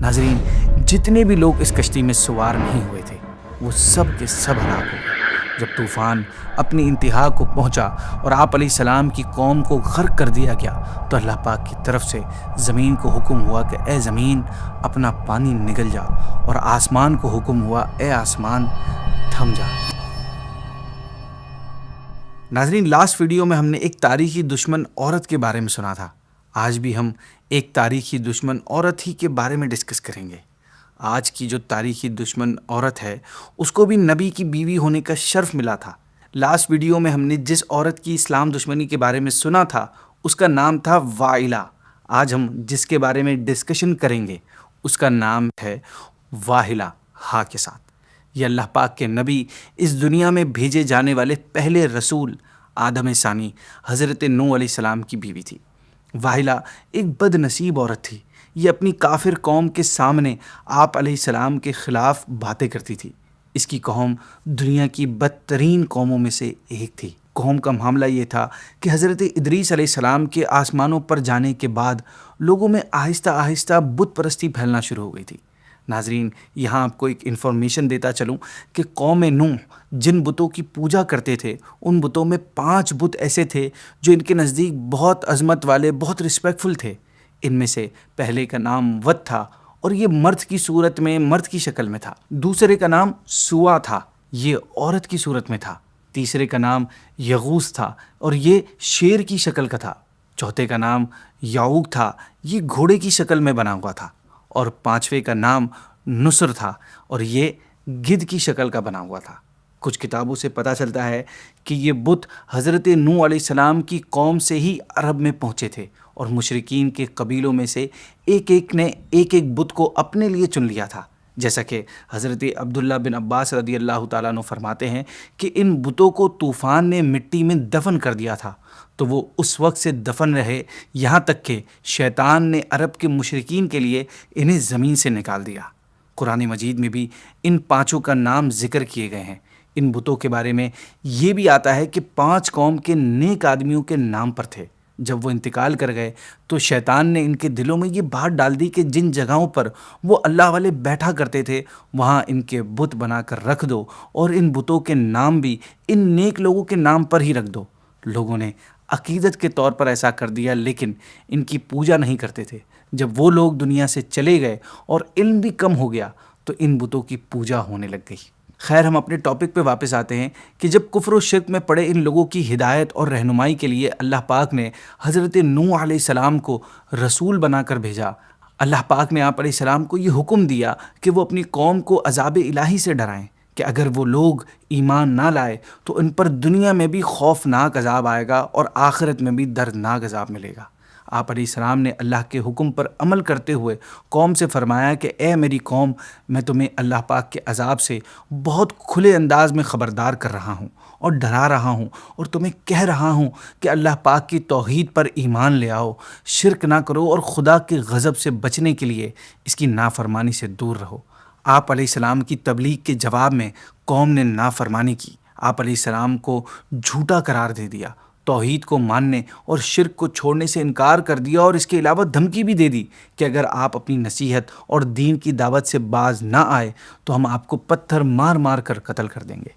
ناظرین، جتنے بھی لوگ اس کشتی میں سوار نہیں ہوئے تھے وہ سب کے سب ہلاک ہو گئے۔ جب طوفان اپنی انتہا کو پہنچا اور آپ علیہ السلام کی قوم کو غرق کر دیا گیا تو اللہ پاک کی طرف سے زمین کو حکم ہوا کہ اے زمین اپنا پانی نگل جا، اور آسمان کو حکم ہوا اے آسمان تھم جا۔ ناظرین، لاسٹ ویڈیو میں ہم نے ایک تاریخی دشمن عورت کے بارے میں سنا تھا۔ آج بھی ہم ایک تاریخی دشمن عورت ہی کے بارے میں ڈسکس کریں گے۔ آج کی جو تاریخی دشمن عورت ہے اس کو بھی نبی کی بیوی ہونے کا شرف ملا تھا۔ لاسٹ ویڈیو میں ہم نے جس عورت کی اسلام دشمنی کے بارے میں سنا تھا اس کا نام تھا وائلہ۔ آج ہم جس کے بارے میں ثقافن کریں گے اس کا نام ہے واحلہ، ہاں کے ساتھ۔ یہ اللہ پاک کے نبی، اس دنیا میں بھیجے جانے والے پہلے رسول آدم ثانی حضرت نوح علیہ السلام کی بیوی تھی۔ واحلہ ایک بد نصیب عورت تھی۔ یہ اپنی کافر قوم کے سامنے آپ علیہ السلام کے خلاف باتیں کرتی تھی۔ اس کی قوم دنیا کی بدترین قوموں میں سے ایک تھی۔ قوم کا معاملہ یہ تھا کہ حضرت ادریس علیہ السلام کے آسمانوں پر جانے کے بعد لوگوں میں آہستہ آہستہ بت پرستی پھیلنا شروع ہو گئی تھی۔ ناظرین، یہاں آپ کو ایک انفارمیشن دیتا چلوں کہ قوم نوح جن بتوں کی پوجا کرتے تھے ان بتوں میں 5 بت ایسے تھے جو ان کے نزدیک بہت عظمت والے، بہت رسپیکٹفل تھے۔ ان میں سے پہلے کا نام ود تھا اور یہ مرد کی صورت میں، مرد کی شکل میں تھا۔ دوسرے کا نام سوا تھا، یہ عورت کی صورت میں تھا۔ تیسرے کا نام یغوث تھا اور یہ شیر کی شکل کا تھا۔ چوتھے کا نام یعوق تھا، یہ گھوڑے کی شکل میں بنا ہوا تھا۔ اور 5ویں کا نام نصر تھا اور یہ گدھ کی شکل کا بنا ہوا تھا۔ کچھ کتابوں سے پتہ چلتا ہے کہ یہ بت حضرت نوح علیہ السلام کی قوم سے ہی عرب میں پہنچے تھے اور مشرکین کے قبیلوں میں سے ایک ایک نے ایک ایک بت کو اپنے لیے چن لیا تھا۔ جیسا کہ حضرت عبداللہ بن عباس رضی اللہ تعالیٰ عنہ فرماتے ہیں کہ ان بتوں کو طوفان نے مٹی میں دفن کر دیا تھا تو وہ اس وقت سے دفن رہے یہاں تک کہ شیطان نے عرب کے مشرکین کے لیے انہیں زمین سے نکال دیا۔ قرآن مجید میں بھی ان 5 کا نام ذکر کیے گئے ہیں۔ ان بتوں کے بارے میں یہ بھی آتا ہے کہ 5 قوم کے نیک آدمیوں کے نام پر تھے۔ جب وہ انتقال کر گئے تو شیطان نے ان کے دلوں میں یہ بات ڈال دی کہ جن جگہوں پر وہ اللہ والے بیٹھا کرتے تھے وہاں ان کے بت بنا کر رکھ دو اور ان بتوں کے نام بھی ان نیک لوگوں کے نام پر ہی رکھ دو۔ لوگوں نے عقیدت کے طور پر ایسا کر دیا لیکن ان کی پوجا نہیں کرتے تھے۔ جب وہ لوگ دنیا سے چلے گئے اور علم بھی کم ہو گیا تو ان بتوں کی پوجا ہونے لگ گئی۔ خیر، ہم اپنے ٹاپک پہ واپس آتے ہیں کہ جب کفر و شرک میں پڑے ان لوگوں کی ہدایت اور رہنمائی کے لیے اللہ پاک نے حضرت نوح علیہ السلام کو رسول بنا کر بھیجا۔ اللہ پاک نے آپ علیہ السلام کو یہ حکم دیا کہ وہ اپنی قوم کو عذاب الہی سے ڈرائیں کہ اگر وہ لوگ ایمان نہ لائے تو ان پر دنیا میں بھی خوفناک عذاب آئے گا اور آخرت میں بھی دردناک عذاب ملے گا۔ آپ علیہ السلام نے اللہ کے حکم پر عمل کرتے ہوئے قوم سے فرمایا کہ اے میری قوم، میں تمہیں اللہ پاک کے عذاب سے بہت کھلے انداز میں خبردار کر رہا ہوں اور ڈرا رہا ہوں اور تمہیں کہہ رہا ہوں کہ اللہ پاک کی توحید پر ایمان لے آؤ، شرک نہ کرو اور خدا کے غضب سے بچنے کے لیے اس کی نافرمانی سے دور رہو۔ آپ علیہ السلام کی تبلیغ کے جواب میں قوم نے نافرمانی کی، آپ علیہ السلام کو جھوٹا قرار دے دیا، توحید کو ماننے اور شرک کو چھوڑنے سے انکار کر دیا اور اس کے علاوہ دھمکی بھی دے دی کہ اگر آپ اپنی نصیحت اور دین کی دعوت سے باز نہ آئے تو ہم آپ کو پتھر مار مار کر قتل کر دیں گے۔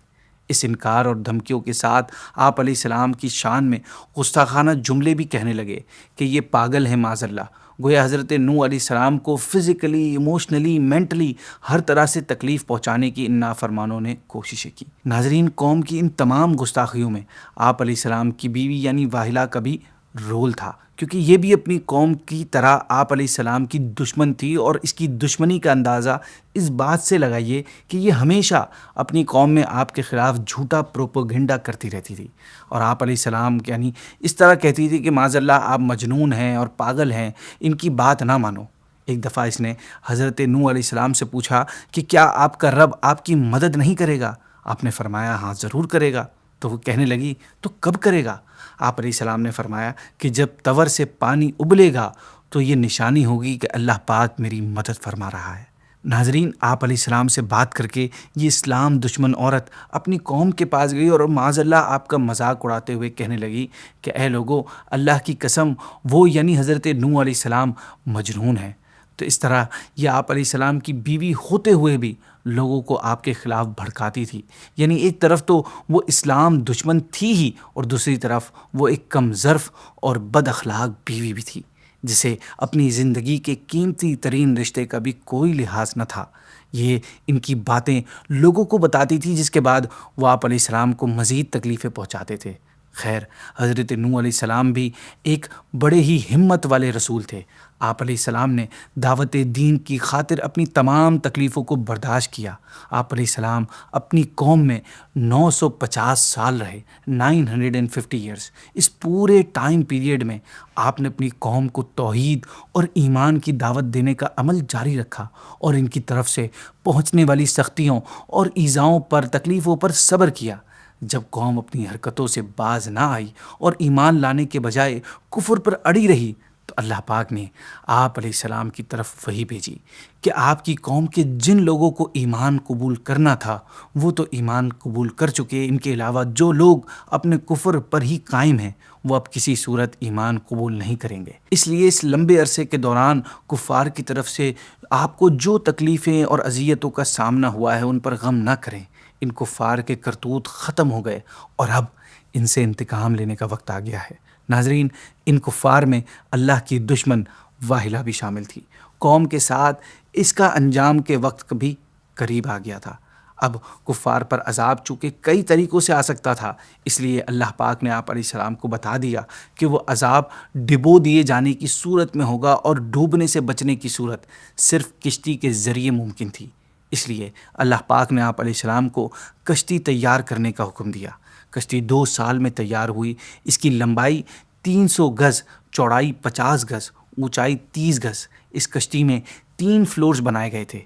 اس انکار اور دھمکیوں کے ساتھ آپ علیہ السلام کی شان میں گستاخانہ جملے بھی کہنے لگے کہ یہ پاگل ہیں معاذ اللہ۔ گویا حضرت نوح علیہ السلام کو فزیکلی، ایموشنلی، مینٹلی ہر طرح سے تکلیف پہنچانے کی ان نافرمانوں نے کوششیں کی۔ ناظرین، قوم کی ان تمام گستاخیوں میں آپ علیہ السلام کی بیوی یعنی واحلہ کا بھی رول تھا، کیونکہ یہ بھی اپنی قوم کی طرح آپ علیہ السلام کی دشمن تھی، اور اس کی دشمنی کا اندازہ اس بات سے لگائیے کہ یہ ہمیشہ اپنی قوم میں آپ کے خلاف جھوٹا پروپیگنڈا کرتی رہتی تھی، اور آپ علیہ السلام یعنی اس طرح کہتی تھی کہ معاذ اللہ آپ مجنون ہیں اور پاگل ہیں، ان کی بات نہ مانو۔ ایک دفعہ اس نے حضرت نوح علیہ السلام سے پوچھا کہ کیا آپ کا رب آپ کی مدد نہیں کرے گا؟ آپ نے فرمایا ہاں ضرور کرے گا۔ تو وہ کہنے لگی تو کب کرے گا؟ آپ علیہ السلام نے فرمایا کہ جب تور سے پانی ابلے گا تو یہ نشانی ہوگی کہ اللہ پاک میری مدد فرما رہا ہے۔ ناظرین، آپ علیہ السلام سے بات کر کے یہ اسلام دشمن عورت اپنی قوم کے پاس گئی اور معاذ اللہ آپ کا مذاق اڑاتے ہوئے کہنے لگی کہ اے لوگو، اللہ کی قسم، وہ یعنی حضرت نوح علیہ السلام مجنون ہے۔ تو اس طرح یہ آپ علیہ السلام کی بیوی ہوتے ہوئے بھی لوگوں کو آپ کے خلاف بھڑکاتی تھی۔ یعنی ایک طرف تو وہ اسلام دشمن تھی ہی، اور دوسری طرف وہ ایک کم ظرف اور بد اخلاق بیوی بھی تھی، جسے اپنی زندگی کے قیمتی ترین رشتے کا بھی کوئی لحاظ نہ تھا۔ یہ ان کی باتیں لوگوں کو بتاتی تھی، جس کے بعد وہ آپ علیہ السلام کو مزید تکلیفیں پہنچاتے تھے۔ خیر، حضرت نوح علیہ السلام بھی ایک بڑے ہی ہمت والے رسول تھے۔ آپ علیہ السلام نے دعوت دین کی خاطر اپنی تمام تکلیفوں کو برداشت کیا۔ آپ علیہ السلام اپنی قوم میں 950 سال رہے، 950 ایئرس۔ اس پورے ٹائم پیریڈ میں آپ نے اپنی قوم کو توحید اور ایمان کی دعوت دینے کا عمل جاری رکھا، اور ان کی طرف سے پہنچنے والی سختیوں اور ایذاؤں پر، تکلیفوں پر صبر کیا۔ جب قوم اپنی حرکتوں سے باز نہ آئی اور ایمان لانے کے بجائے کفر پر اڑی رہی، تو اللہ پاک نے آپ علیہ السلام کی طرف وحی بھیجی کہ آپ کی قوم کے جن لوگوں کو ایمان قبول کرنا تھا وہ تو ایمان قبول کر چکے، ان کے علاوہ جو لوگ اپنے کفر پر ہی قائم ہیں وہ اب کسی صورت ایمان قبول نہیں کریں گے۔ اس لیے اس لمبے عرصے کے دوران کفار کی طرف سے آپ کو جو تکلیفیں اور اذیتوں کا سامنا ہوا ہے ان پر غم نہ کریں۔ ان کفار کے کرتوت ختم ہو گئے اور اب ان سے انتقام لینے کا وقت آ گیا ہے۔ ناظرین، ان کفار میں اللہ کی دشمن واحلہ بھی شامل تھی۔ قوم کے ساتھ اس کا انجام کے وقت بھی قریب آ گیا تھا۔ اب کفار پر عذاب چونکہ کئی طریقوں سے آ سکتا تھا، اس لیے اللہ پاک نے آپ علیہ السلام کو بتا دیا کہ وہ عذاب ڈبو دیے جانے کی صورت میں ہوگا، اور ڈوبنے سے بچنے کی صورت صرف کشتی کے ذریعے ممکن تھی۔ اس لیے اللہ پاک نے آپ علیہ السلام کو کشتی تیار کرنے کا حکم دیا۔ کشتی 2 سال میں تیار ہوئی۔ اس کی لمبائی 300 گز، چوڑائی 50 گز، اونچائی 30 گز۔ اس کشتی میں 3 فلورز بنائے گئے تھے۔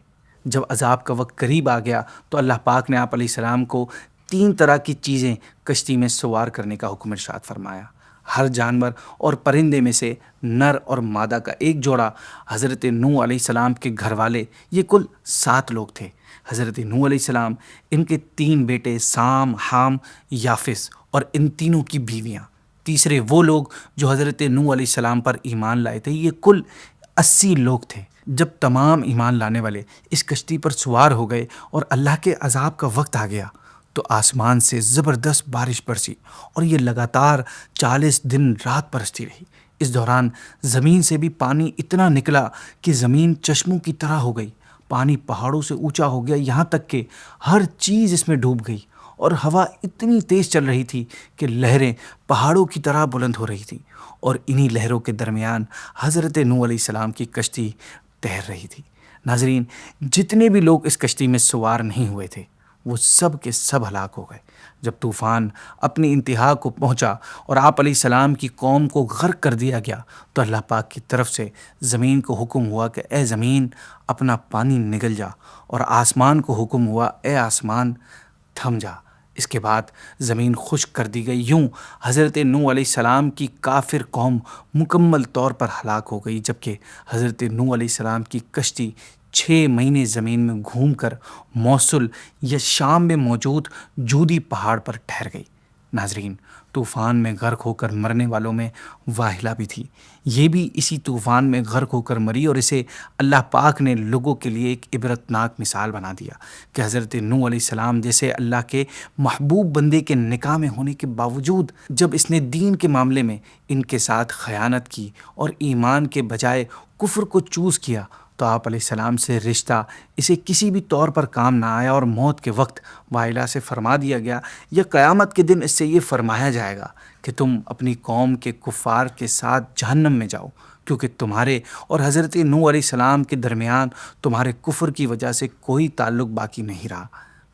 جب عذاب کا وقت قریب آ گیا تو اللہ پاک نے آپ علیہ السلام کو 3 طرح کی چیزیں کشتی میں سوار کرنے کا حکم ارشاد فرمایا۔ ہر جانور اور پرندے میں سے نر اور مادہ کا ایک جوڑا۔ حضرت نوح علیہ السلام کے گھر والے، یہ کل 7 لوگ تھے۔ حضرت نوح علیہ السلام، ان کے 3 بیٹے سام، حام، یافس، اور ان تینوں کی بیویاں۔ تیسرے وہ لوگ جو حضرت نوح علیہ السلام پر ایمان لائے تھے، یہ کل 80 لوگ تھے۔ جب تمام ایمان لانے والے اس کشتی پر سوار ہو گئے اور اللہ کے عذاب کا وقت آ گیا تو آسمان سے زبردست بارش برسی، اور یہ لگاتار 40 دن رات برستی رہی۔ اس دوران زمین سے بھی پانی اتنا نکلا کہ زمین چشموں کی طرح ہو گئی۔ پانی پہاڑوں سے اونچا ہو گیا، یہاں تک کہ ہر چیز اس میں ڈوب گئی، اور ہوا اتنی تیز چل رہی تھی کہ لہریں پہاڑوں کی طرح بلند ہو رہی تھیں، اور انہی لہروں کے درمیان حضرت نوح علیہ السلام کی کشتی تیر رہی تھی۔ ناظرین، جتنے بھی لوگ اس کشتی میں سوار نہیں ہوئے تھے وہ سب کے سب ہلاک ہو گئے۔ جب طوفان اپنی انتہا کو پہنچا اور آپ علیہ السلام کی قوم کو غرق کر دیا گیا تو اللہ پاک کی طرف سے زمین کو حکم ہوا کہ اے زمین اپنا پانی نگل جا، اور آسمان کو حکم ہوا اے آسمان تھم جا۔ اس کے بعد زمین خشک کر دی گئی۔ یوں حضرت نوح علیہ السلام کی کافر قوم مکمل طور پر ہلاک ہو گئی، جبکہ حضرت نوح علیہ السلام کی کشتی 6 مہینے زمین میں گھوم کر موصل یا شام میں موجود جودی پہاڑ پر ٹھہر گئی۔ ناظرین، طوفان میں غرق ہو کر مرنے والوں میں واحلہ بھی تھی۔ یہ بھی اسی طوفان میں غرق ہو کر مری، اور اسے اللہ پاک نے لوگوں کے لیے ایک عبرتناک مثال بنا دیا کہ حضرت نوح علیہ السلام جیسے اللہ کے محبوب بندے کے نکاح میں ہونے کے باوجود جب اس نے دین کے معاملے میں ان کے ساتھ خیانت کی اور ایمان کے بجائے کفر کو چوز کیا، تو آپ علیہ السلام سے رشتہ اسے کسی بھی طور پر کام نہ آیا، اور موت کے وقت واحلہ سے فرما دیا گیا یا قیامت کے دن اس سے یہ فرمایا جائے گا کہ تم اپنی قوم کے کفار کے ساتھ جہنم میں جاؤ، کیونکہ تمہارے اور حضرت نوح علیہ السلام کے درمیان تمہارے کفر کی وجہ سے کوئی تعلق باقی نہیں رہا۔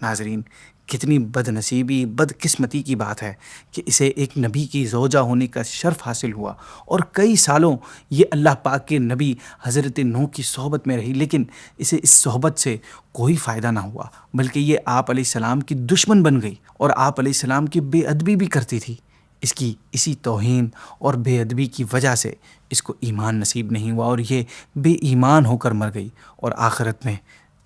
ناظرین، کتنی بد نصیبی، بد قسمتی کی بات ہے کہ اسے ایک نبی کی زوجہ ہونے کا شرف حاصل ہوا، اور کئی سالوں یہ اللہ پاک کے نبی حضرت نوح کی صحبت میں رہی، لیکن اسے اس صحبت سے کوئی فائدہ نہ ہوا، بلکہ یہ آپ علیہ السلام کی دشمن بن گئی، اور آپ علیہ السلام کی بے ادبی بھی کرتی تھی۔ اس کی اسی توہین اور بے ادبی کی وجہ سے اس کو ایمان نصیب نہیں ہوا، اور یہ بے ایمان ہو کر مر گئی، اور آخرت میں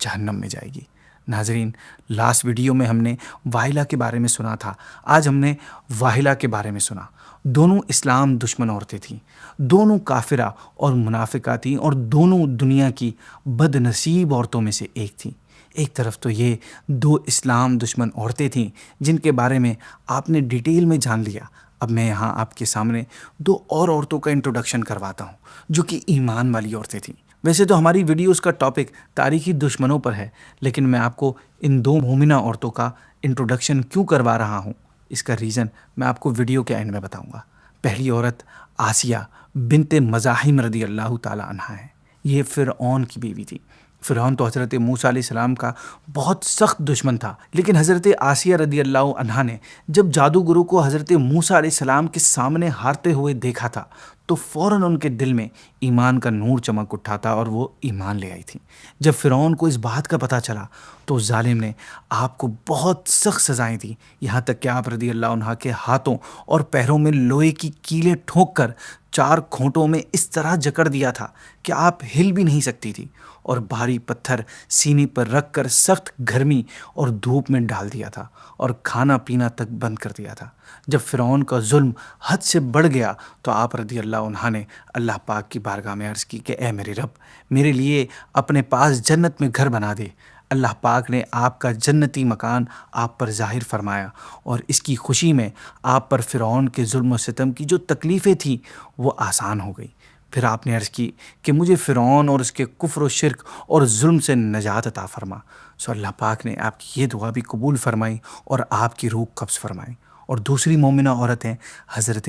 جہنم میں جائے گی۔ ناظرین، لاسٹ ویڈیو میں ہم نے واحلہ کے بارے میں سنا تھا، آج ہم نے واحلہ کے بارے میں سنا۔ دونوں اسلام دشمن عورتیں تھیں، دونوں کافرہ اور منافقہ تھیں، اور دونوں دنیا کی بد نصیب عورتوں میں سے ایک تھیں۔ ایک طرف تو یہ دو اسلام دشمن عورتیں تھیں جن کے بارے میں آپ نے ڈیٹیل میں جان لیا۔ اب میں یہاں آپ کے سامنے دو اور عورتوں کا انٹروڈکشن کرواتا ہوں جو کہ ایمان والی عورتیں تھیں۔ ویسے تو ہماری ویڈیوز کا ٹاپک تاریخی دشمنوں پر ہے، لیکن میں آپ کو ان دو مومنہ عورتوں کا انٹروڈکشن کیوں کروا رہا ہوں، اس کا ریزن میں آپ کو ویڈیو کے اینڈ میں بتاؤں گا۔ پہلی عورت آسیہ بنت مزاحم رضی اللہ تعالیٰ عنہا ہے۔ یہ فرعون کی بیوی تھی۔ فرعون تو حضرت موسیٰ علیہ السلام کا بہت سخت دشمن تھا، لیکن حضرت آسیہ رضی اللہ عنہا نے جب جادوگروں کو حضرت موسیٰ علیہ السلام کے سامنے ہارتے ہوئے دیکھا تھا تو فوراً ان کے دل میں ایمان کا نور چمک اٹھا تھا اور وہ ایمان لے آئی تھی۔ جب فرعون کو اس بات کا پتہ چلا تو ظالم نے آپ کو بہت سخت سزائیں دیں، یہاں تک کہ آپ رضی اللہ عنہ کے ہاتھوں اور پیروں میں لوہے کی کیلیں ٹھونک کر 4 کھونٹوں میں اس طرح جکڑ دیا تھا کہ آپ ہل بھی نہیں سکتی تھی، اور بھاری پتھر سینے پر رکھ کر سخت گرمی اور دھوپ میں ڈال دیا تھا، اور کھانا پینا تک بند کر دیا تھا۔ جب فرعون کا ظلم حد سے بڑھ گیا تو آپ رضی اللہ عنہ نے اللہ پاک کی بارگاہ میں عرض کی کہ اے میرے رب، میرے لیے اپنے پاس جنت میں گھر بنا دے۔ اللہ پاک نے آپ کا جنتی مکان آپ پر ظاہر فرمایا، اور اس کی خوشی میں آپ پر فرعون کے ظلم و ستم کی جو تکلیفیں تھیں وہ آسان ہو گئی۔ پھر آپ نے عرض کی کہ مجھے فرعون اور اس کے کفر و شرک اور ظلم سے نجات عطا فرما۔ سو اللہ پاک نے آپ کی یہ دعا بھی قبول فرمائی اور آپ کی روح قبض فرمائی۔ اور دوسری مومنہ عورت ہیں حضرت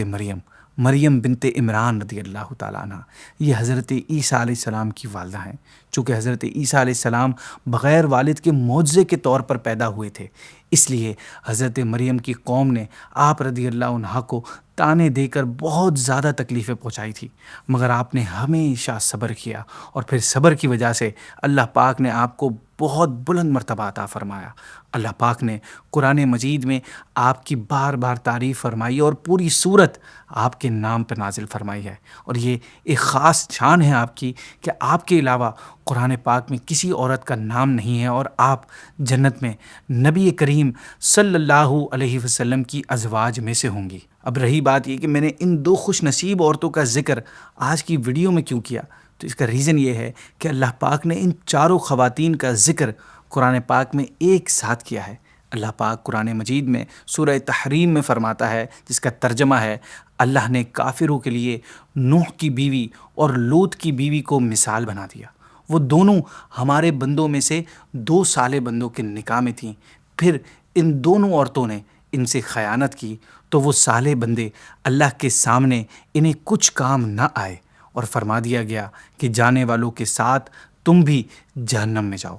مریم بنت عمران رضی اللہ تعالیٰ عنہ۔ یہ حضرت عیسیٰ علیہ السلام کی والدہ ہیں۔ چونکہ حضرت عیسیٰ علیہ السلام بغیر والد کے معجزے کے طور پر پیدا ہوئے تھے، اس لیے حضرت مریم کی قوم نے آپ رضی اللہ عنہ کو تانے دے کر بہت زیادہ تکلیفیں پہنچائی تھی، مگر آپ نے ہمیشہ صبر کیا، اور پھر صبر کی وجہ سے اللہ پاک نے آپ کو بہت بلند مرتبہ عطا فرمایا۔ اللہ پاک نے قرآن مجید میں آپ کی بار بار تعریف فرمائی اور پوری صورت آپ کے نام پر نازل فرمائی ہے، اور یہ ایک خاص شان ہے آپ کی کہ آپ کے علاوہ قرآن پاک میں کسی عورت کا نام نہیں ہے، اور آپ جنت میں نبی کریم صلی اللہ علیہ وسلم کی ازواج میں سے ہوں گی۔ اب رہی بات یہ کہ میں نے ان دو خوش نصیب عورتوں کا ذکر آج کی ویڈیو میں کیوں کیا، تو اس کا ریزن یہ ہے کہ اللہ پاک نے ان چاروں خواتین کا ذکر قرآن پاک میں ایک ساتھ کیا ہے۔ اللہ پاک قرآن مجید میں سورہ تحریم میں فرماتا ہے، جس کا ترجمہ ہے، اللہ نے کافروں کے لیے نوح کی بیوی اور لوط کی بیوی کو مثال بنا دیا۔ وہ دونوں ہمارے بندوں میں سے 2 صالح بندوں کے نکاح میں تھیں، پھر ان دونوں عورتوں نے ان سے خیانت کی تو وہ صالح بندے اللہ کے سامنے انہیں کچھ کام نہ آئے، اور فرما دیا گیا کہ جانے والوں کے ساتھ تم بھی جہنم میں جاؤ۔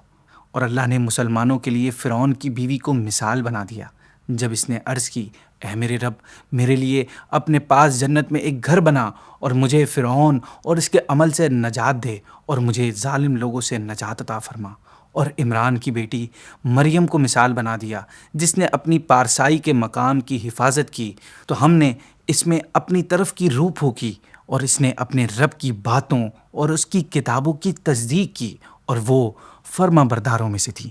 اور اللہ نے مسلمانوں کے لیے فرعون کی بیوی کو مثال بنا دیا، جب اس نے عرض کی اے میرے رب، میرے لیے اپنے پاس جنت میں ایک گھر بنا، اور مجھے فرعون اور اس کے عمل سے نجات دے، اور مجھے ظالم لوگوں سے نجات عطا فرما۔ اور عمران کی بیٹی مریم کو مثال بنا دیا، جس نے اپنی پارسائی کے مقام کی حفاظت کی، تو ہم نے اس میں اپنی طرف کی روح پھونکی، اور اس نے اپنے رب کی باتوں اور اس کی کتابوں کی تصدیق کی، اور وہ فرما برداروں میں سے تھی۔